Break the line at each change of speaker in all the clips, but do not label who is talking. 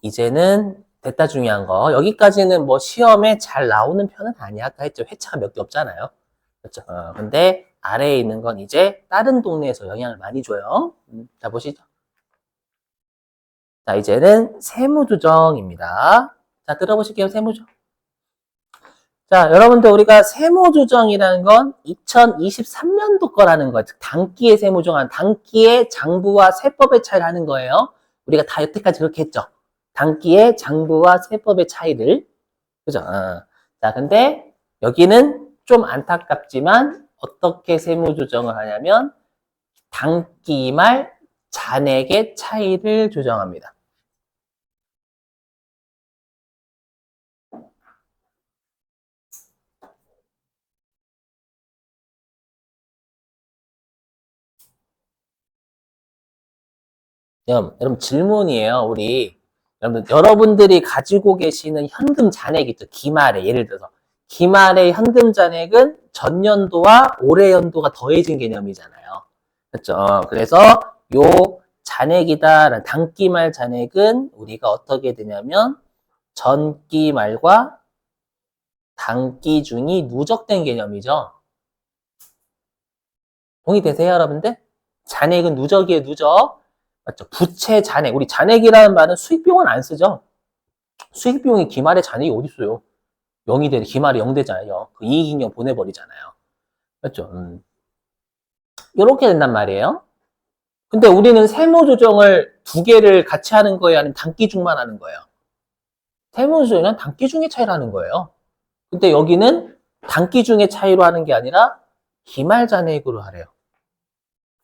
이제는 됐다 중요한 거. 여기까지는 뭐 시험에 잘 나오는 편은 아니야. 아까 했죠. 회차가 몇 개 없잖아요. 그렇죠. 근데 아래에 있는 건 이제 다른 동네에서 영향을 많이 줘요. 자, 보시죠. 자, 이제는 세무조정입니다. 자, 들어보실게요. 세무조정. 자, 여러분들 우리가 세무조정이라는 건 2023년도 거라는 거예요. 즉, 단기의 세무조정, 단기의 장부와 세법의 차이를 하는 거예요. 우리가 다 여태까지 그렇게 했죠. 단기의 장부와 세법의 차이를. 그죠? 자, 근데 여기는 좀 안타깝지만 어떻게 세무조정을 하냐면 단기 말 잔액의 차이를 조정합니다. 여러분 질문이에요. 여러분들이 가지고 계시는 현금 잔액 있죠. 기말에 예를 들어서 기말의 현금 잔액은 전년도와 올해 연도가 더해진 개념이잖아요. 그렇죠? 그래서 요 잔액이다라는 단기말 잔액은 우리가 어떻게 되냐면 전기말과 단기 중이 누적된 개념이죠. 동의되세요, 여러분들? 잔액은 누적이에요, 누적. 맞죠? 부채 잔액. 우리 잔액이라는 말은 수익비용은 안 쓰죠. 수익비용이 기말에 잔액이 어디 있어요? 0이 되는 기말이 0 되잖아요. 그 이익잉여 보내버리잖아요. 맞죠? 이렇게 된단 말이에요. 근데 우리는 세무조정을 두 개를 같이 하는 거예요? 아니면 단기중만 하는 거예요? 세무조정은 단기중의 차이로 하는 거예요. 근데 여기는 단기중의 차이로 하는 게 아니라 기말잔액으로 하래요.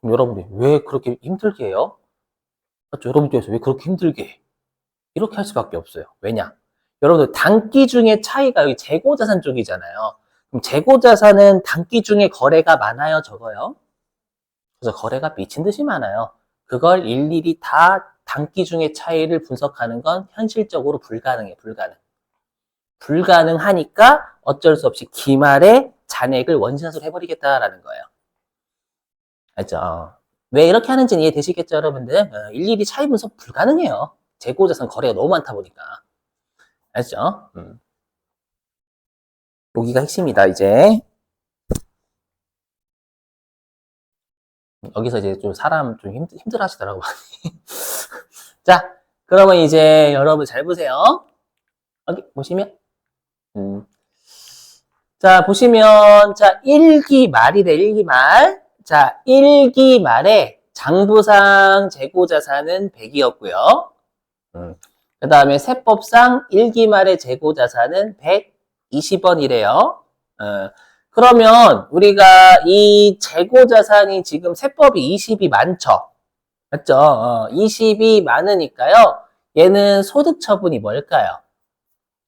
그럼 여러분들 왜 그렇게 힘들게 해요? 맞죠? 여러분께서 왜 그렇게 힘들게 해? 이렇게 할 수밖에 없어요. 왜냐? 여러분들 단기 중에 차이가 여기 재고자산 쪽이잖아요. 그럼 재고자산은 단기 중에 거래가 많아요, 적어요? 그래서 거래가 미친 듯이 많아요. 그걸 일일이 다 단기 중에 차이를 분석하는 건 현실적으로 불가능해, 불가능. 불가능하니까 어쩔 수 없이 기말에 잔액을 원샷으로 해버리겠다라는 거예요. 알죠? 왜 이렇게 하는지는 이해되시겠죠, 여러분들? 일일이 차이 분석 불가능해요. 재고자산 거래가 너무 많다 보니까. 알죠? 여기가 핵심이다, 이제. 여기서 이제 좀 사람 좀 힘들어 하시더라고. 자, 그러면 이제 여러분 잘 보세요. 여기 보시면, 음. 자, 보시면, 자, 1기 말이래, 1기 말. 자, 1기 말에 장부상 재고자산은 100이었고요. 그 다음에 세법상 1기 말의 재고자산은 120원이래요. 그러면 우리가 이 재고자산이 지금 세법이 20이 많죠? 맞죠? 20이 많으니까요. 얘는 소득 처분이 뭘까요?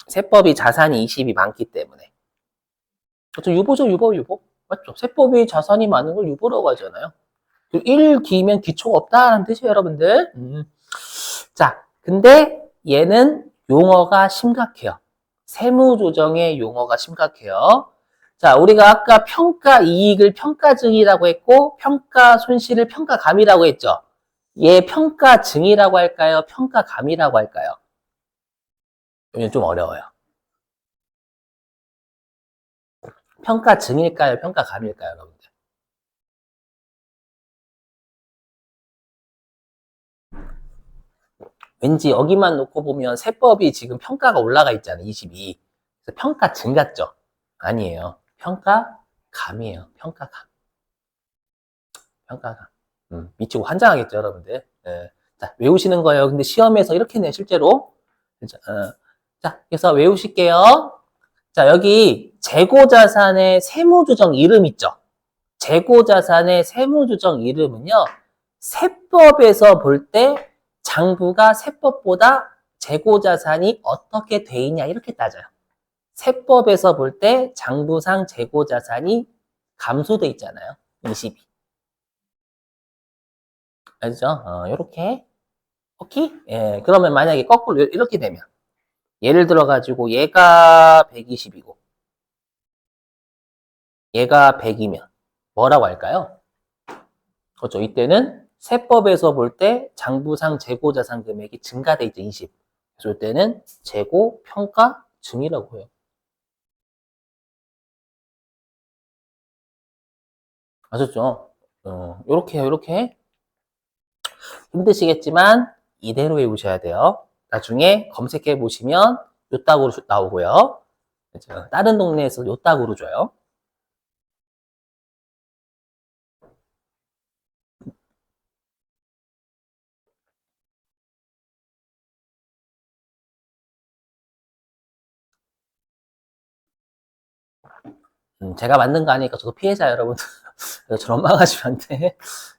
세법이 자산이 20이 많기 때문에. 그렇죠? 유보죠, 유보. 맞죠? 세법이 자산이 많은 걸 유보라고 하잖아요. 1기면 기초가 없다는 뜻이에요, 여러분들. 자, 근데 얘는 용어가 심각해요. 세무조정의 용어가 심각해요. 자, 우리가 아까 평가 이익을 평가증이라고 했고, 평가 손실을 평가감이라고 했죠. 얘 평가증이라고 할까요? 평가감이라고 할까요? 이건 좀 어려워요. 평가증일까요? 평가감일까요, 여러분들? 왠지 여기만 놓고 보면 세법이 지금 평가가 올라가 있잖아요. 22. 그래서 평가증 같죠? 아니에요. 평가감이에요. 평가감. 평가감. 미치고 환장하겠죠, 여러분들. 예. 자, 외우시는 거예요. 근데 시험에서 이렇게 내, 실제로. 자, 그래서 외우실게요. 자, 여기 재고자산의 세무조정 이름 있죠? 재고자산의 세무조정 이름은요, 세법에서 볼 때 장부가 세법보다 재고자산이 어떻게 돼 있냐, 이렇게 따져요. 세법에서 볼 때 장부상 재고자산이 감소돼 있잖아요. 22. 알죠? 요렇게. 오케이? 예, 그러면 만약에 거꾸로 이렇게 되면. 예를 들어가지고 얘가 120이고, 얘가 100이면 뭐라고 할까요? 그렇죠. 이때는 세법에서 볼 때 장부상 재고자산 금액이 증가돼 있죠, 20. 그래서 이때는 재고 평가 증이라고 해요. 아셨죠? 요렇게 요렇게 힘드시겠지만 이대로 외우셔야 돼요. 나중에 검색해 보시면 요 딱으로 나오고요. 그렇죠? 다른 동네에서 요 딱으로 줘요. 제가 만든 거 아니니까 저도 피해자 여러분. 저런 망하시면 안 돼.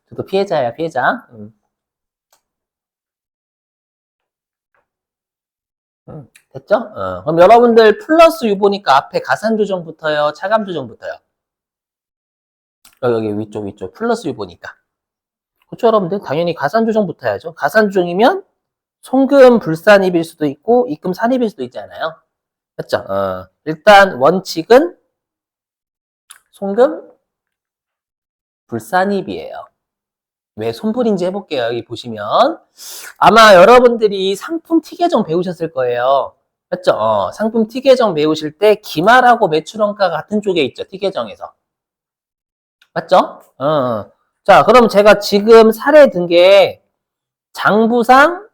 저도 피해자야, 피해자. 됐죠? 그럼 여러분들 플러스 U 보니까 앞에 가산 조정부터요, 차감 조정부터요. 여기 위쪽 플러스 U 보니까. 그렇죠, 여러분들? 당연히 가산 조정부터 해야죠. 가산 조정이면 송금 불산입일 수도 있고 입금 산입일 수도 있잖아요. 맞죠? 일단 원칙은 송금 불산입이에요. 왜 손불인지 해볼게요. 여기 보시면 아마 여러분들이 상품 T계정 배우셨을 거예요. 맞죠? 상품 T계정 배우실 때 기말하고 매출원가 같은 쪽에 있죠. T계정에서. 맞죠? 자, 그럼 제가 지금 사례 든 게 장부상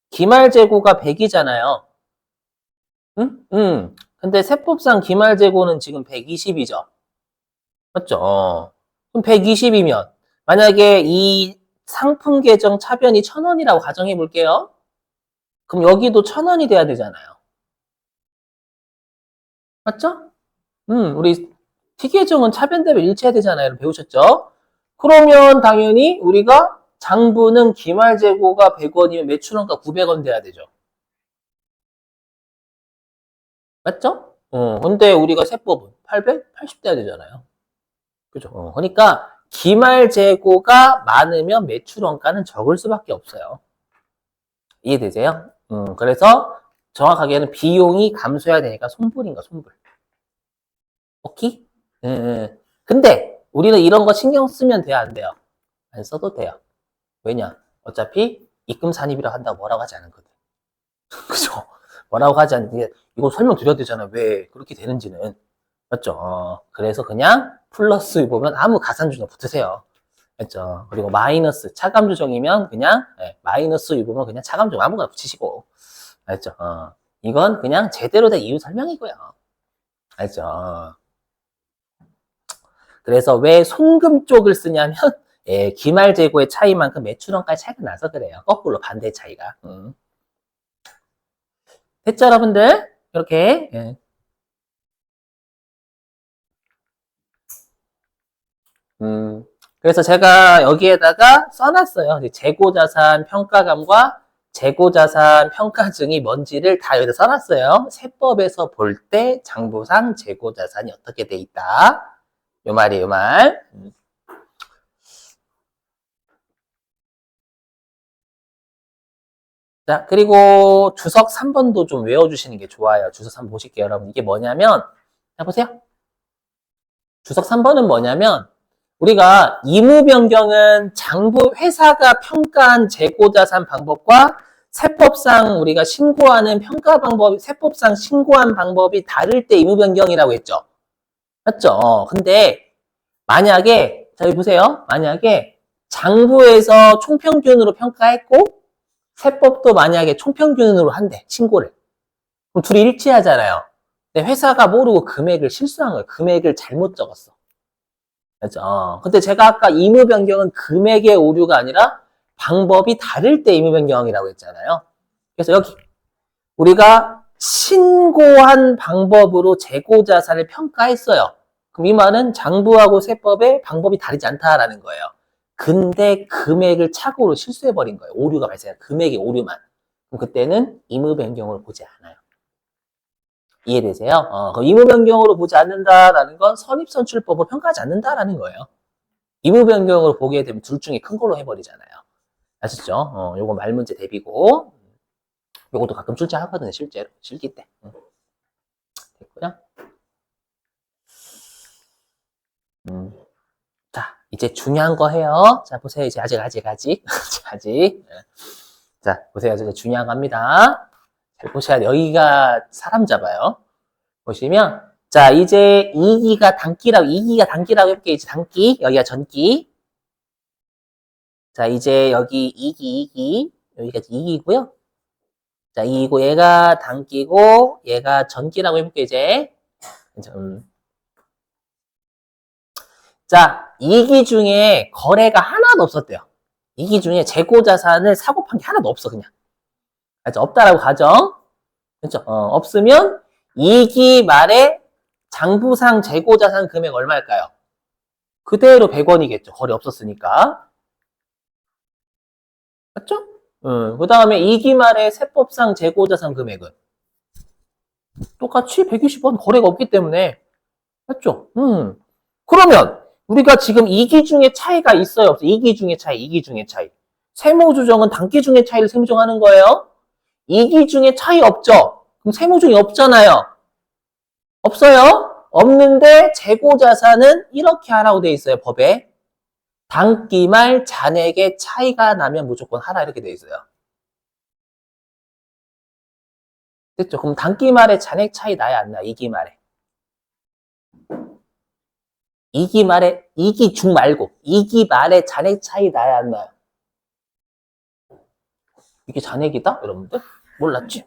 기말 재고가 100이잖아요. 응? 응. 근데 세법상 기말 재고는 지금 120이죠. 맞죠? 그럼 120이면 만약에 이 상품 계정 차변이 1,000원이라고 가정해 볼게요. 그럼 여기도 1,000원이 돼야 되잖아요. 맞죠? 우리 T계정은 차변 대비 일치해야 되잖아요. 배우셨죠? 그러면 당연히 우리가 장부는 기말 재고가 100원이면 매출원가 900원 돼야 되죠. 맞죠? 근데 우리가 세법은 880 돼야 되잖아요. 그죠? 그러니까 기말 재고가 많으면 매출 원가는 적을 수밖에 없어요. 이해되세요? 그래서 정확하게는 비용이 감소해야 되니까 손불인가 손불. 오케이? 근데 우리는 이런 거 신경 쓰면 돼요, 안 돼요? 안 써도 돼요. 왜냐? 어차피 입금 산입이라 한다고 뭐라고 하지 않거든. 그죠? 뭐라고 하지 않는데 이거 설명드려야 되잖아. 왜 그렇게 되는지는. 맞죠? 그래서 그냥 플러스 보면 아무 가산 조정 붙으세요. 맞죠? 그리고 마이너스 차감 조정이면 그냥 마이너스 보면 그냥 차감 조정 아무거나 붙이시고. 알죠? 이건 그냥 제대로 된 이유 설명이고요. 알죠? 그래서 왜 송금 쪽을 쓰냐면 기말 재고의 차이만큼 매출원가의 차이가 나서 그래요. 거꾸로 반대 차이가. 됐죠, 여러분들? 이렇게. 그래서 제가 여기에다가 써놨어요. 재고자산 평가감과 재고자산 평가증이 뭔지를 다 여기다 써놨어요. 세법에서 볼 때 장부상 재고자산이 어떻게 돼 있다. 요 말이에요, 요 말. 자, 그리고 주석 3번도 좀 외워주시는 게 좋아요. 주석 3번 보실게요, 여러분. 이게 뭐냐면, 자, 보세요. 주석 3번은 뭐냐면, 우리가 임무 변경은 장부 회사가 평가한 재고자산 방법과 세법상 우리가 신고하는 평가 방법, 세법상 신고한 방법이 다를 때 임무 변경이라고 했죠. 맞죠? 근데 만약에 자 여기 보세요. 만약에 장부에서 총평균으로 평가했고 세법도 만약에 총평균으로 한대 신고를. 그럼 둘이 일치하잖아요. 근데 회사가 모르고 금액을 실수한 거예요. 금액을 잘못 적었어. 그죠? 근데 제가 아까 임무 변경은 금액의 오류가 아니라 방법이 다를 때 임무 변경이라고 했잖아요. 그래서 여기 우리가 신고한 방법으로 재고자산을 평가했어요. 그럼 이 말은 장부하고 세법의 방법이 다르지 않다라는 거예요. 근데 금액을 착오로 실수해버린 거예요. 오류가 발생한 금액의 오류만. 그럼 그때는 임무 변경을 보지 않아요. 이해되세요? 임무 변경으로 보지 않는다라는 건 선입선출법을 평가하지 않는다라는 거예요. 임무 변경으로 보게 되면 둘 중에 큰 걸로 해버리잖아요. 아시죠? 요거 말문제 대비고 요것도 가끔 출제하거든요. 실제로 실기 때. 됐고요. 자 이제 중요한 거 해요. 자 보세요. 이제 아직. 자 보세요. 이제 중요한 겁니다. 보셔야 돼. 여기가 사람 잡아요. 보시면, 자, 이제 2기가 단기라고 해볼게요. 이제 단기, 여기가 전기. 자, 이제 여기 2기, 여기까지 2기고요. 자, 2기고, 얘가 단기고, 얘가 전기라고 해볼게요, 이제. 자, 2기 중에 거래가 하나도 없었대요. 2기 중에 재고자산을 사고 판 게 하나도 없어, 그냥. 그렇죠? 없다라고 가정. 그렇죠? 없으면 2기 말에 장부상 재고자산 금액 얼마일까요? 그대로 100원이겠죠. 거래 없었으니까. 맞죠? 그 다음에 2기 말에 세법상 재고자산 금액은 똑같이 120원 거래가 없기 때문에. 맞죠? 그러면 우리가 지금 2기 중에 차이가 있어요? 없어요? 2기 중에 차이, 2기 중에 차이. 세무조정은 단기 중에 차이를 세무조정하는 거예요. 2기 중에 차이 없죠? 그럼 세무조정이 없잖아요. 없어요? 없는데 재고자산은 이렇게 하라고 돼 있어요, 법에. 단기 말 잔액의 차이가 나면 무조건 하라 이렇게 돼 있어요. 됐죠? 그럼 단기 말에 잔액 차이 나야 안 나? 2기 말에. 2기 말에, 2기 중 말고 2기 말에 잔액 차이 나야 안 나요? 이게 잔액이다? 여러분들? 몰랐지?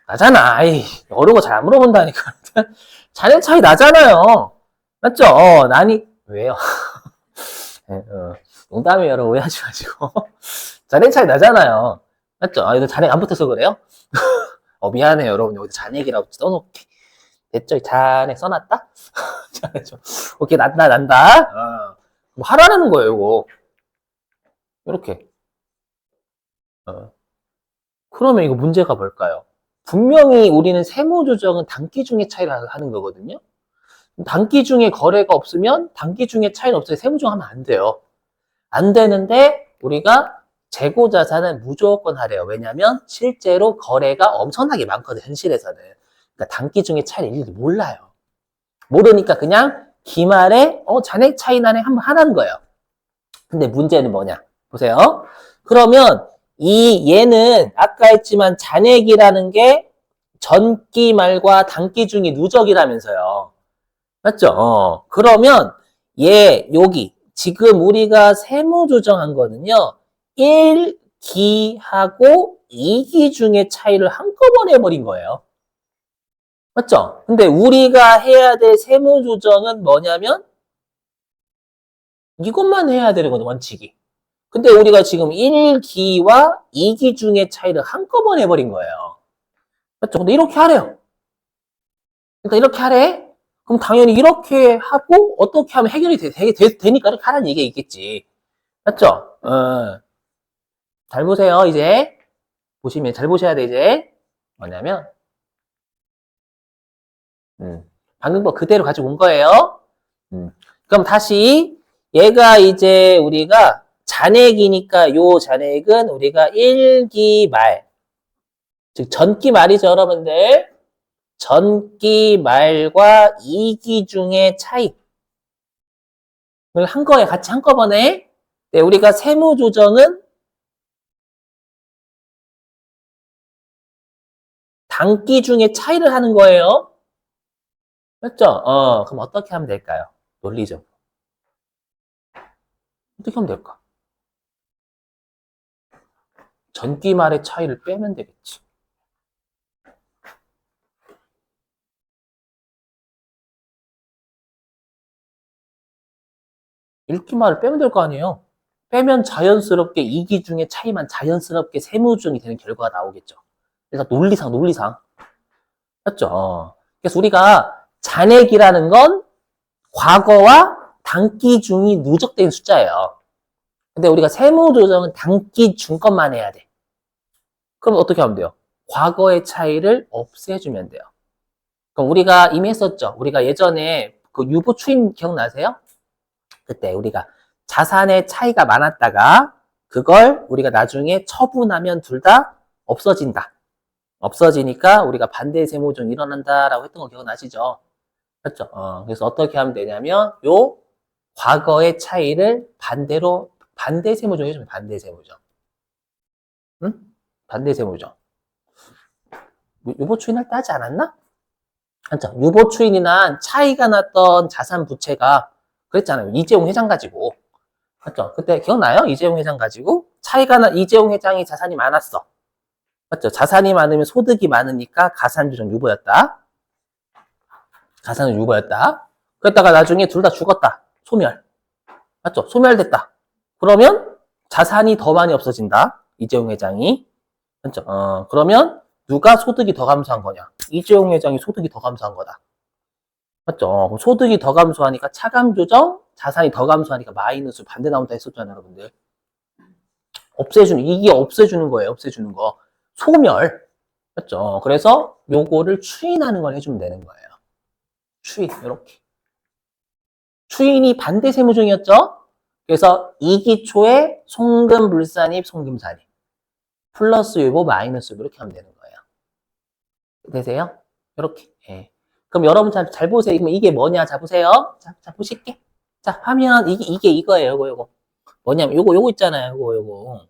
나잖아. 아이, 어려운 거 잘 안 물어본다니까. 잔액 차이 나잖아요. 맞죠? 나니, 왜요? 네, 농담이에요, 여러분. 오해하지 마시고. 잔액 차이 나잖아요. 맞죠? 이거 잔액 안 붙어서 그래요? 미안해요, 여러분. 여기 잔액이라고 써놓게. 됐죠? 잔액 써놨다? 잘했죠. 오케이, 난다. 뭐 하라는 거예요, 이거. 이렇게. 그러면 이거 문제가 뭘까요? 분명히 우리는 세무조정은 단기 중에 차이를 하는 거거든요. 단기 중에 거래가 없으면 단기 중에 차이는 없어요. 세무조정하면 안 돼요. 안 되는데 우리가 재고자산은 무조건 하래요. 왜냐하면 실제로 거래가 엄청나게 많거든, 현실에서는. 그러니까 단기 중에 차이를 일일이 몰라요. 모르니까 그냥 기말에 잔액 차이 나네 한번 하라는 거예요. 근데 문제는 뭐냐? 보세요. 그러면 얘는 아까 했지만 잔액이라는 게 전기 말과 단기 중에 누적이라면서요. 맞죠? 그러면 여기 지금 우리가 세무조정한 거는요. 1기하고 2기 중에 차이를 한꺼번에 해버린 거예요. 맞죠? 근데 우리가 해야 될 세무조정은 뭐냐면 이것만 해야 되는 거죠, 원칙이. 근데 우리가 지금 1기와 2기 중의 차이를 한꺼번에 해버린 거예요. 맞죠? 근데 이렇게 하래요. 그러니까 이렇게 하래? 그럼 당연히 이렇게 하고 어떻게 하면 해결이 되니까 이렇게 하라는 얘기가 있겠지. 맞죠? 잘 보세요, 이제. 보시면 잘 보셔야 돼, 이제. 뭐냐면, 방금 거 그대로 가지고 온 거예요. 그럼 다시, 얘가 이제 우리가 잔액이니까 요 잔액은 우리가 1기 말, 즉 전기 말이죠, 여러분들. 전기 말과 2기 중의 차이를 한 거에 같이 한꺼번에. 네, 우리가 세무조정은 단기 중에 차이를 하는 거예요. 맞죠? 그럼 어떻게 하면 될까요? 논리적으로. 어떻게 하면 될까? 전기 말의 차이를 빼면 되겠지. 읽기 말을 빼면 될 거 아니에요? 빼면 자연스럽게 이기 중에 차이만 자연스럽게 세무조정이 되는 결과가 나오겠죠. 그래서 논리상. 맞죠? 그래서 우리가 잔액이라는 건 과거와 단기 중이 누적된 숫자예요. 근데 우리가 세무조정은 단기 중 것만 해야 돼. 그럼 어떻게 하면 돼요? 과거의 차이를 없애주면 돼요. 그럼 우리가 이미 했었죠. 우리가 예전에 그 유보 추인 기억나세요? 그때 우리가 자산의 차이가 많았다가 그걸 우리가 나중에 처분하면 둘 다 없어진다. 없어지니까 우리가 반대 세무조정 일어난다라고 했던 거 기억나시죠? 그렇죠? 그래서 어떻게 하면 되냐면 요 과거의 차이를 반대로 반대 세무조정 해주면 반대 세무조정. 응? 반대 세무조정. 유보 추인할 때 하지 않았나? 맞죠? 유보 추인이나 차이가 났던 자산 부채가 그랬잖아요. 이재용 회장 가지고. 맞죠? 그때 기억나요? 이재용 회장 가지고 차이가 나 이재용 회장이 자산이 많았어. 맞죠? 자산이 많으면 소득이 많으니까 가산주점 유보였다. 가산은 유보였다. 그랬다가 나중에 둘 다 죽었다. 소멸. 맞죠? 소멸됐다. 그러면 자산이 더 많이 없어진다. 이재용 회장이. 맞죠? 그러면 누가 소득이 더 감소한 거냐? 이재용 회장이 소득이 더 감소한 거다. 맞죠? 그럼 소득이 더 감소하니까 차감 조정, 자산이 더 감소하니까 마이너스 반대 나온다 했었잖아요, 여러분들. 이게 없애주는 거예요, 없애주는 거. 소멸. 맞죠? 그래서 요거를 추인하는 걸 해주면 되는 거예요. 추인, 이렇게. 추인이 반대 세무종이었죠? 그래서 이기초에 송금불산입, 송금산입. 플러스 유보, 마이너스 유보 이렇게 하면 되는 거예요. 되세요? 이렇게. 예. 그럼 여러분 잘 보세요. 그럼 이게 뭐냐? 자, 보세요. 자, 보실게. 자, 화면, 이게 이거예요. 요거. 뭐냐면, 요거 있잖아요. 요거.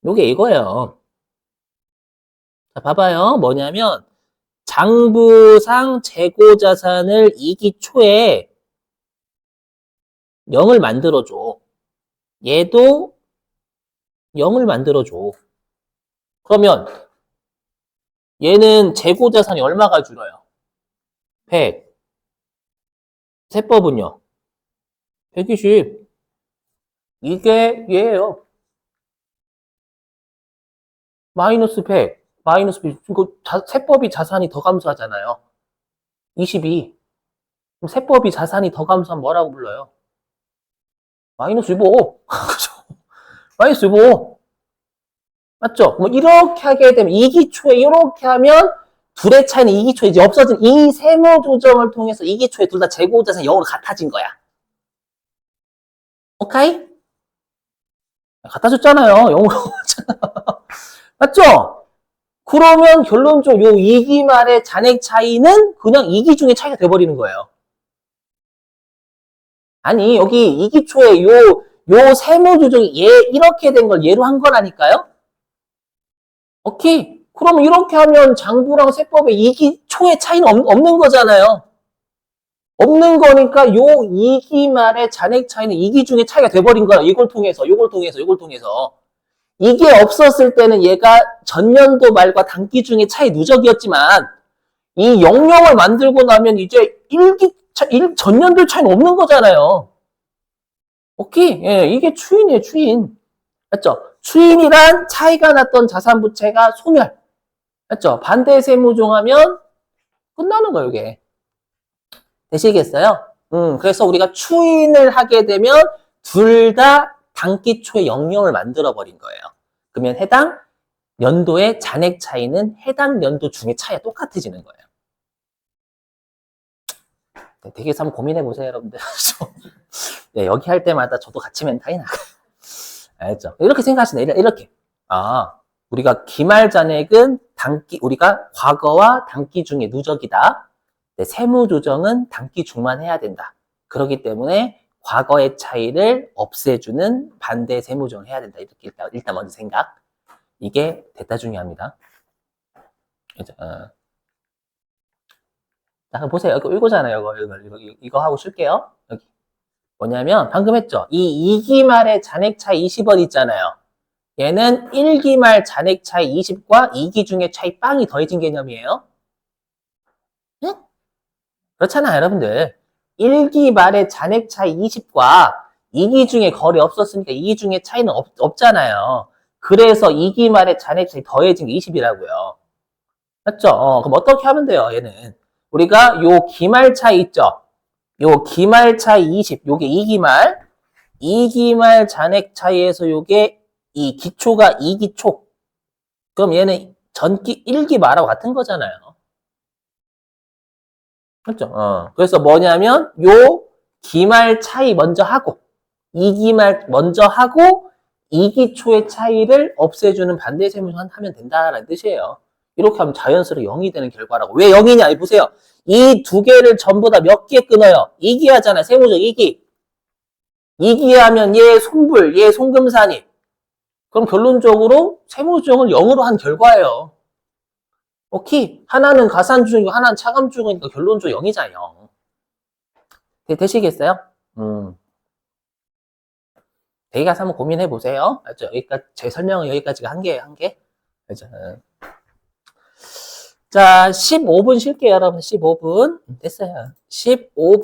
요게 이거예요. 자, 봐봐요. 뭐냐면, 장부상 재고자산을 이기 초에 0을 만들어줘. 얘도 0을 만들어줘. 그러면, 얘는 재고자산이 얼마가 줄어요? 100. 세법은요? 120. 이게 얘예요. 마이너스 100. 마이너스 100. 이거 세법이 자산이 더 감소하잖아요. 22. 그럼 세법이 자산이 더 감소하면 뭐라고 불러요? 마이너스 15. 그죠? 마이너스 15. 맞죠? 뭐 이렇게 하게 되면 이기초에 이렇게 하면 둘의 차이는 이기초에 이제 없어진 이 세무 조정을 통해서 이기초에 둘 다 재고자산이 0으로 같아진 거야. 오케이? 갖다 줬잖아요. 0으로. 맞죠? 그러면 결론적으로 요 2기 말의 잔액 차이는 그냥 2기 중에 차이가 돼버리는 거예요. 아니, 여기 2기 초에 요 세무 조정이 이렇게 된 걸 얘로 한 거라니까요? 오케이. 그러면 이렇게 하면 장부랑 세법의 2기 초의 차이는 없는 거잖아요. 없는 거니까 요 2기 말의 잔액 차이는 2기 중에 차이가 돼버린 거야. 이걸 통해서. 이게 없었을 때는 얘가 전년도 말과 단기 중에 차이 누적이었지만 이 영영을 만들고 나면 이제 전년도 차이는 없는 거잖아요. 오케이? 예, 이게 추인이에요, 추인. 맞죠? 추인이란 차이가 났던 자산부채가 소멸. 맞죠? 반대 세무종하면 끝나는 거예요, 이게. 되시겠어요? 그래서 우리가 추인을 하게 되면 둘 다 단기 초에 영영을 만들어 버린 거예요. 그러면 해당 연도의 잔액 차이는 해당 연도 중에 차이가 똑같아지는 거예요. 되게 한번 고민해 보세요, 여러분들. 네, 여기 할 때마다 저도 같이 멘탈이 나가요. 알죠? 이렇게 생각하시네. 이렇게. 우리가 기말 잔액은 우리가 과거와 단기 중에 누적이다. 네, 세무 조정은 단기 중만 해야 된다. 그렇기 때문에 과거의 차이를 없애주는 반대 세무 조정을 해야 된다. 이렇게 일단 먼저 생각. 이게 대따 중요합니다. 그죠? 자, 보세요. 이거잖아요. 이거 하고 쓸게요. 여기. 뭐냐면, 방금 했죠? 이 2기 말의 잔액 차이 20원 있잖아요. 얘는 1기 말 잔액 차이 20과 2기 중에 차이 빵이 더해진 개념이에요. 응? 그렇잖아요, 여러분들. 1기 말의 잔액 차이 20과 2기 중에 거래 없었으니까 2기 중에 차이는 없잖아요. 그래서 2기 말의 잔액 차이 더해진 게 20이라고요. 맞죠? 그럼 어떻게 하면 돼요, 얘는? 우리가 요 기말 차이 있죠? 요 기말 차이 20, 요게 2기 말 잔액 차이에서 요게 이 기초가 2기초. 그럼 얘는 전기 1기 말하고 같은 거잖아요. 그렇죠? 그래서 뭐냐면 요 기말 차이 먼저 하고 2기 말 먼저 하고 2기초의 차이를 없애주는 반대 세무조정 하면 된다라는 뜻이에요. 이렇게 하면 자연스럽게 0이 되는 결과라고. 왜 0이냐? 보세요. 이 두 개를 전부 다 몇 개 끊어요? 2기 하잖아. 세무조정 2기. 2기 하면 얘 손불, 얘 송금산입. 그럼 결론적으로 세무조정을 0으로 한 결과예요. 오케이. 하나는 가산주이고 하나는 차감주니까 결론적으로 0이잖아, 0. 되시겠어요? 대기 가서 한번 고민해 보세요. 알죠? 여기까지, 제 설명은 여기까지가 한 개. 알죠? 자, 15분 쉴게요, 여러분. 15분. 됐어요. 15분.